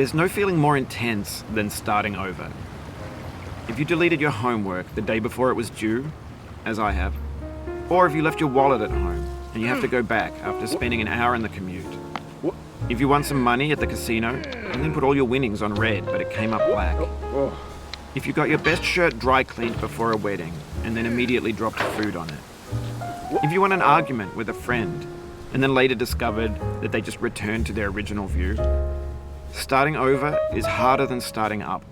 There's no feeling more intense than starting over. If you deleted your homework the day before it was due, as I have, or if you left your wallet at home and you have to go back after spending an hour in the commute. If you won some money at the casino and then put all your winnings on red but it came up black. If you got your best shirt dry cleaned before a wedding and then immediately dropped food on it. If you won an argument with a friend and then later discovered that they just returned to their original view. Starting over is harder than starting up.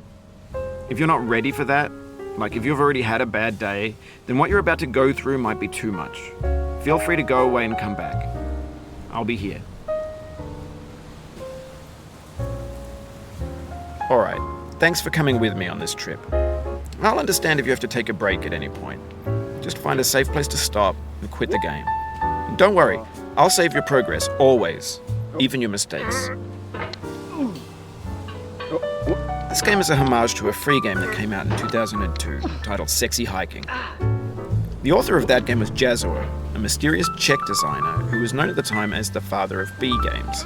If you're not ready for that, like if you've already had a bad day, then what you're about to go through might be too much. Feel free to go away and come back. I'll be here. Alright, thanks for coming with me on this trip. I'll understand if you have to take a break at any point. Just find a safe place to stop and quit the game. And don't worry, I'll save your progress, always, even your mistakes. This game is a homage to a free game that came out in 2002, titled Sexy Hiking. The author of that game was Jazzuo, a mysterious Czech designer who was known at the time as the father of B games.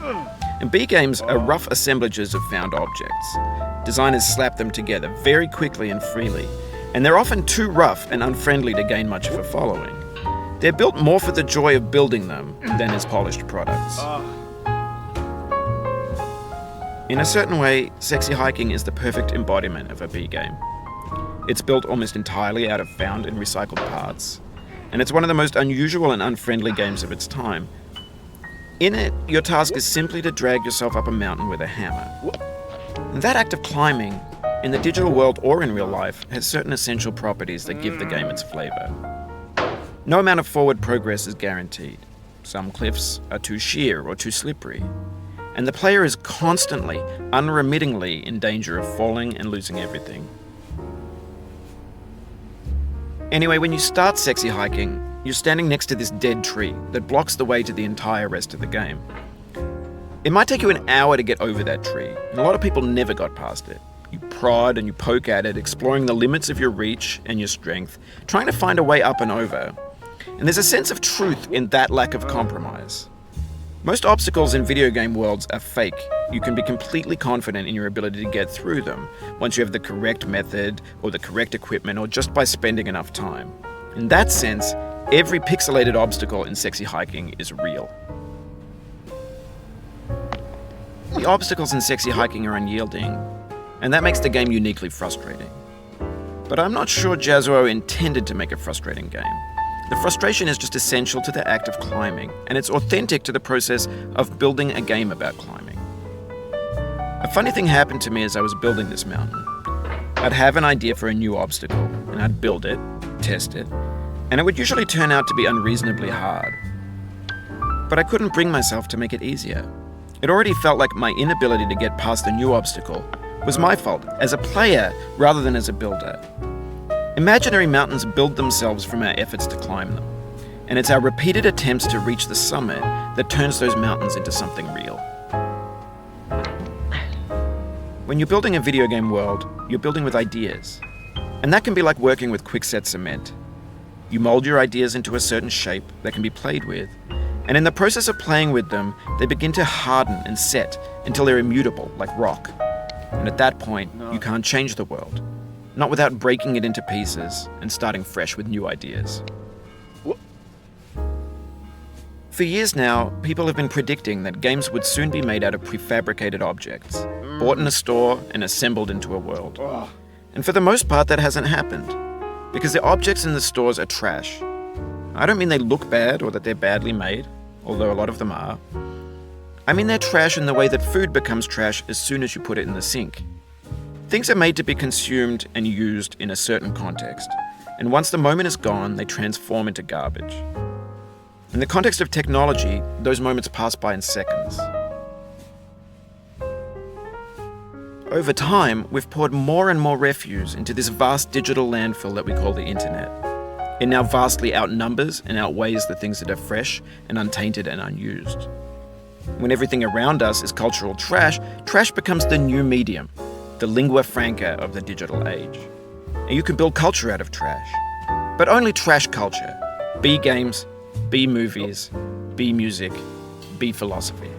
And B games are rough assemblages of found objects. Designers slap them together very quickly and freely, and they're often too rough and unfriendly to gain much of a following. They're built more for the joy of building them than as polished products. In a certain way, Sexy Hiking is the perfect embodiment of a B game. It's built almost entirely out of found and recycled parts, and it's one of the most unusual and unfriendly games of its time. In it, your task is simply to drag yourself up a mountain with a hammer. And that act of climbing, in the digital world or in real life, has certain essential properties that give the game its flavor. No amount of forward progress is guaranteed. Some cliffs are too sheer or too slippery. And the player is constantly, unremittingly in danger of falling and losing everything. Anyway, when you start Sexy Hiking, you're standing next to this dead tree that blocks the way to the entire rest of the game. It might take you an hour to get over that tree, and a lot of people never got past it. You prod and you poke at it, exploring the limits of your reach and your strength, trying to find a way up and over. And there's a sense of truth in that lack of compromise. Most obstacles in video game worlds are fake. You can be completely confident in your ability to get through them once you have the correct method or the correct equipment or just by spending enough time. In that sense, every pixelated obstacle in Sexy Hiking is real. The obstacles in Sexy Hiking are unyielding, and that makes the game uniquely frustrating. But I'm not sure Jazzuo intended to make a frustrating game. The frustration is just essential to the act of climbing, and it's authentic to the process of building a game about climbing. A funny thing happened to me as I was building this mountain. I'd have an idea for a new obstacle, and I'd build it, test it, and it would usually turn out to be unreasonably hard. But I couldn't bring myself to make it easier. It already felt like my inability to get past the new obstacle was my fault as a player rather than as a builder. Imaginary mountains build themselves from our efforts to climb them, and it's our repeated attempts to reach the summit that turns those mountains into something real. When you're building a video game world, you're building with ideas, and that can be like working with quickset cement. You mold your ideas into a certain shape that can be played with, and in the process of playing with them, they begin to harden and set until they're immutable, like rock. And at that point, you can't change the world. Not without breaking it into pieces and starting fresh with new ideas. For years now, people have been predicting that games would soon be made out of prefabricated objects, bought in a store and assembled into a world. And for the most part, that hasn't happened, because the objects in the stores are trash. I don't mean they look bad or that they're badly made, although a lot of them are. I mean they're trash in the way that food becomes trash as soon as you put it in the sink. Things are made to be consumed and used in a certain context, and once the moment is gone, they transform into garbage. In the context of technology, those moments pass by in seconds. Over time, we've poured more and more refuse into this vast digital landfill that we call the internet. It now vastly outnumbers and outweighs the things that are fresh and untainted and unused. When everything around us is cultural trash, trash becomes the new medium, the lingua franca of the digital age. And you can build culture out of trash. But only trash culture. B games, B movies, B music, B philosophy.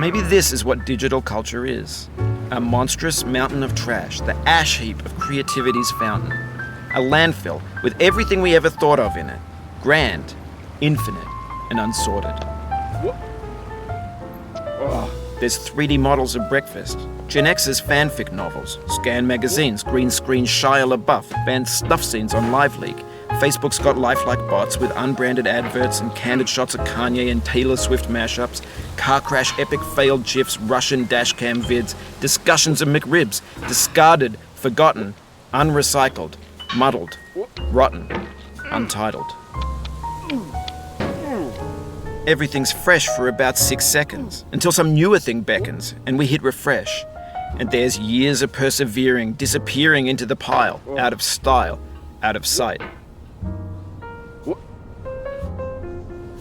Maybe this is what digital culture is. A monstrous mountain of trash, the ash heap of creativity's fountain. A landfill with everything we ever thought of in it. Grand, infinite, and unsorted. Oh, there's 3D models of breakfast, Gen X's fanfic novels, Scan magazines, green screen Shia LaBeouf, banned snuff scenes on LiveLeak. Facebook's got lifelike bots with unbranded adverts and candid shots of Kanye and Taylor Swift mashups, car crash epic failed GIFs, Russian dashcam vids, discussions of McRibs, discarded, forgotten, unrecycled, muddled, rotten, untitled. Everything's fresh for about 6 seconds, until some newer thing beckons, and we hit refresh. And there's years of persevering disappearing into the pile, out of style, out of sight.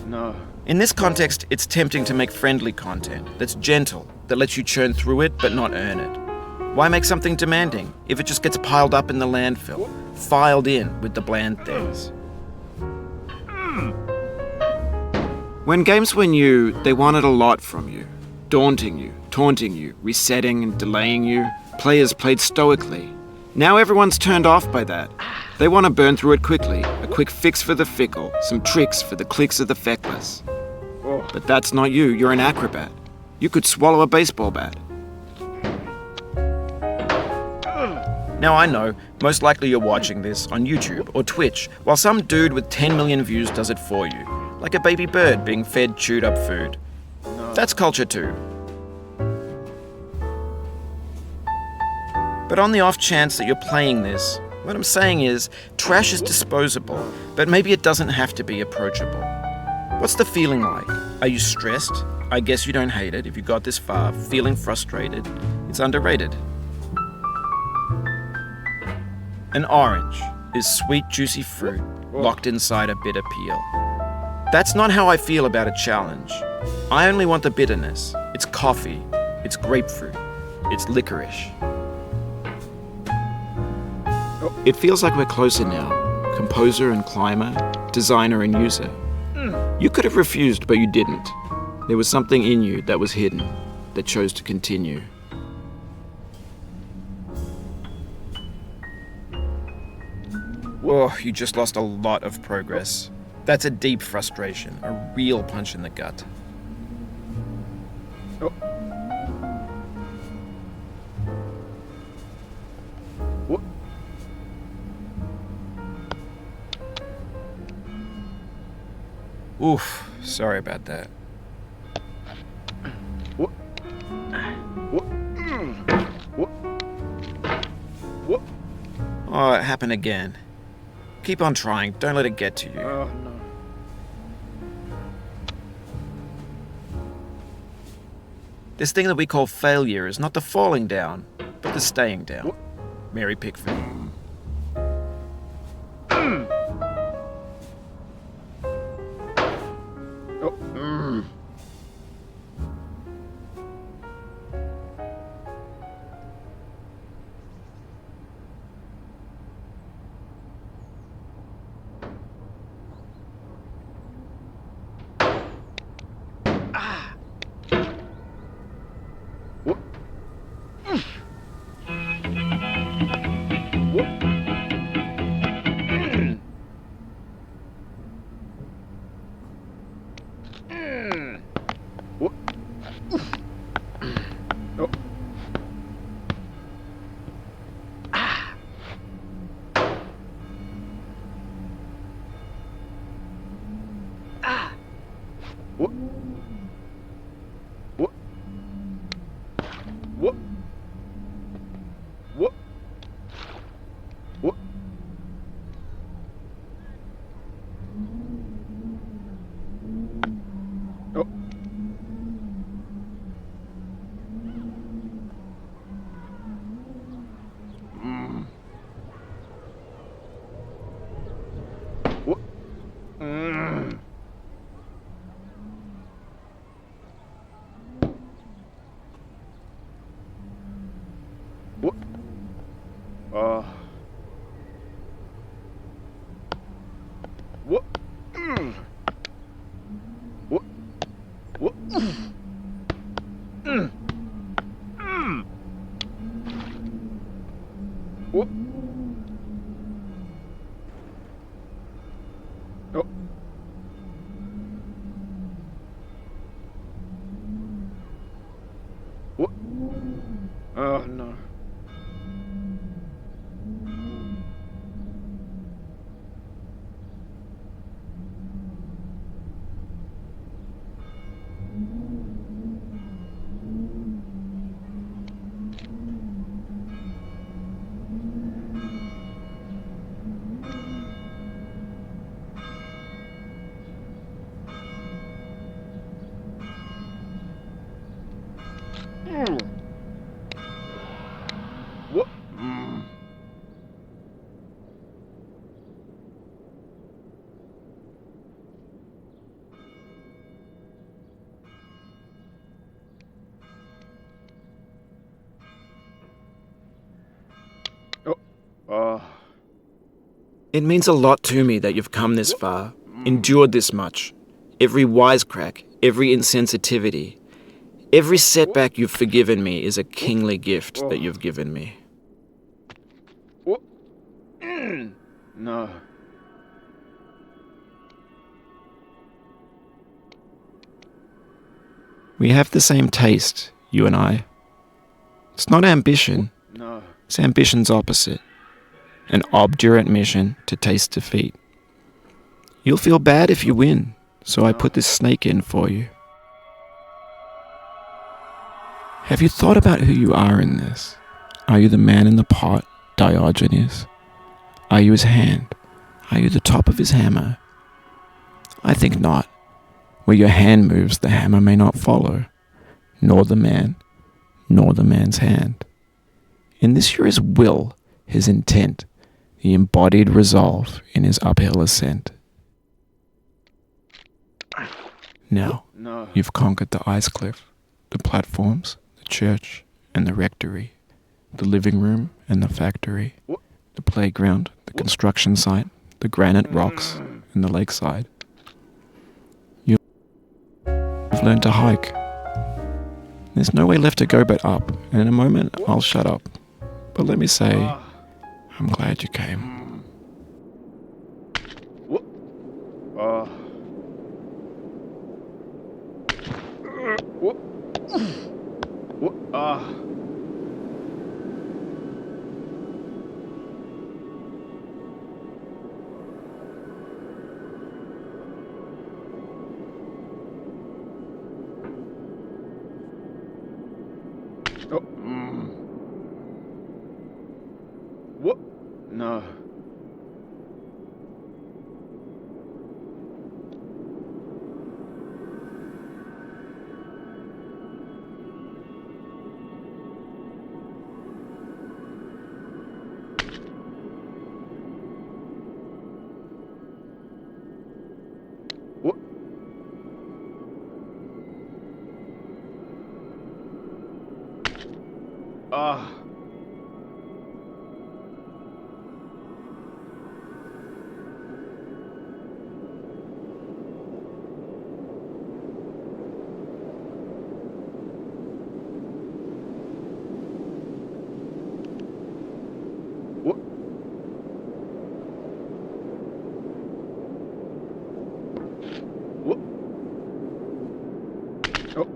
No. In this context, it's tempting to make friendly content that's gentle, that lets you churn through it but not earn it. Why make something demanding if it just gets piled up in the landfill, filed in with the bland things? When games were new, they wanted a lot from you. Daunting you, taunting you, resetting and delaying you. Players played stoically. Now everyone's turned off by that. They want to burn through it quickly, a quick fix for the fickle, some tricks for the clicks of the feckless. But that's not you, you're an acrobat. You could swallow a baseball bat. Now I know, most likely you're watching this on YouTube or Twitch, while some dude with 10 million views does it for you, like a baby bird being fed chewed up food. That's culture too. But on the off chance that you're playing this, what I'm saying is, trash is disposable, but maybe it doesn't have to be approachable. What's the feeling like? Are you stressed? I guess you don't hate it if you got this far, feeling frustrated. It's underrated. An orange is sweet, juicy fruit locked inside a bitter peel. That's not how I feel about a challenge. I only want the bitterness. It's coffee, it's grapefruit, it's licorice. It feels like we're closer now, composer and climber, designer and user. You could have refused, but you didn't. There was something in you that was hidden, that chose to continue. Whoa, you just lost a lot of progress. That's a deep frustration, a real punch in the gut. Oof, sorry about that. Oh, it happened again. Keep on trying, don't let it get to you. Oh, no. This thing that we call failure is not the falling down, but the staying down. Mary Pickford. What? Oh. What? Oh no. What? Oh. It means a lot to me that you've come this far, endured this much. Every wisecrack, every insensitivity, every setback you've forgiven me is a kingly gift that you've given me. What? No. We have the same taste, you and I. It's not ambition, No. it's ambition's opposite. An obdurate mission to taste defeat. You'll feel bad if you win, so I put this snake in for you. Have you thought about who you are in this? Are you the man in the pot, Diogenes? Are you his hand? Are you the top of his hammer? I think not. Where your hand moves, the hammer may not follow, nor the man, nor the man's hand. In this you're his will, his intent, the embodied resolve in his uphill ascent. Now, No. you've conquered the ice cliff, the platforms, the church, and the rectory, the living room and the factory, the playground, the construction site, the granite rocks, and the lakeside. You've learned to hike. There's no way left to go but up, and in a moment I'll shut up. But let me say, I'm glad you came. What? What? What? Oh. What? No. What? What? What? Oh.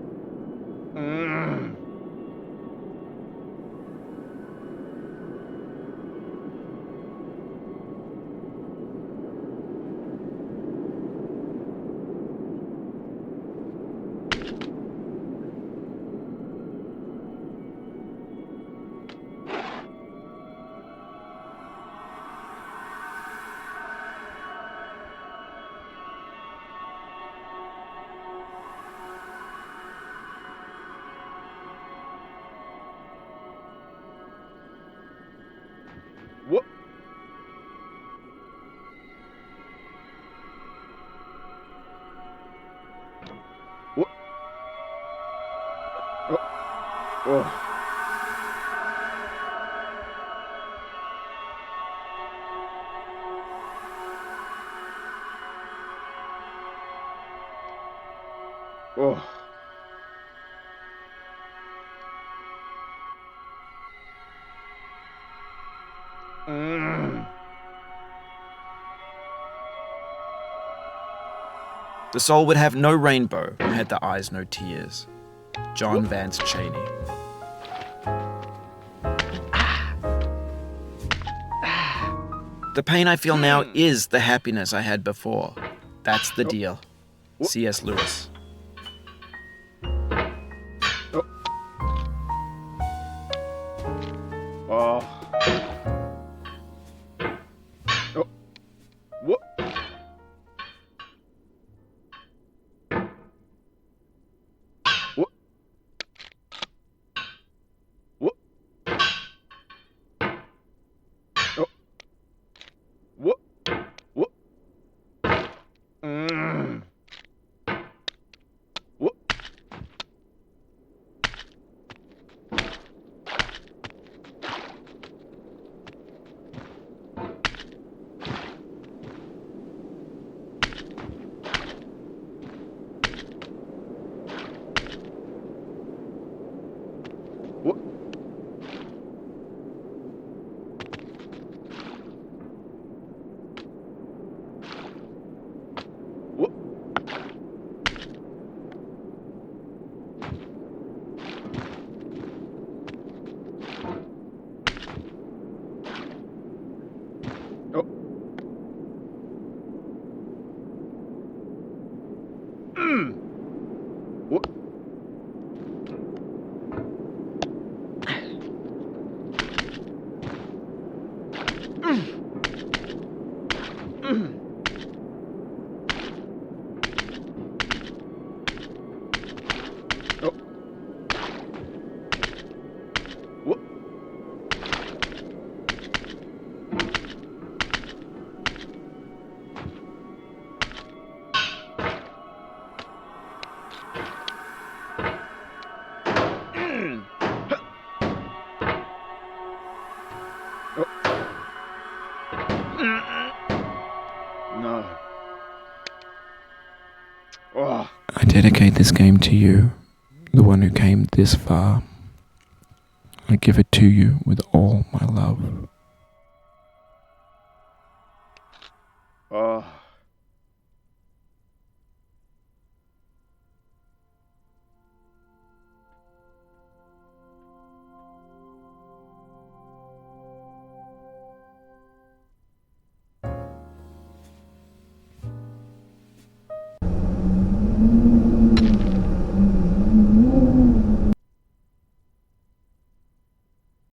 What? What? Oh. Oh. The soul would have no rainbow, had the eyes no tears. John Vance Cheney. The pain I feel now is the happiness I had before. That's the deal. C.S. Lewis. Oh. Oh. What? What? What? Oh. What? What? What? What? What? Oh. What? Oh. What? No. Oh. I dedicate this game to you, the one who came this far. I give it to you with all my love.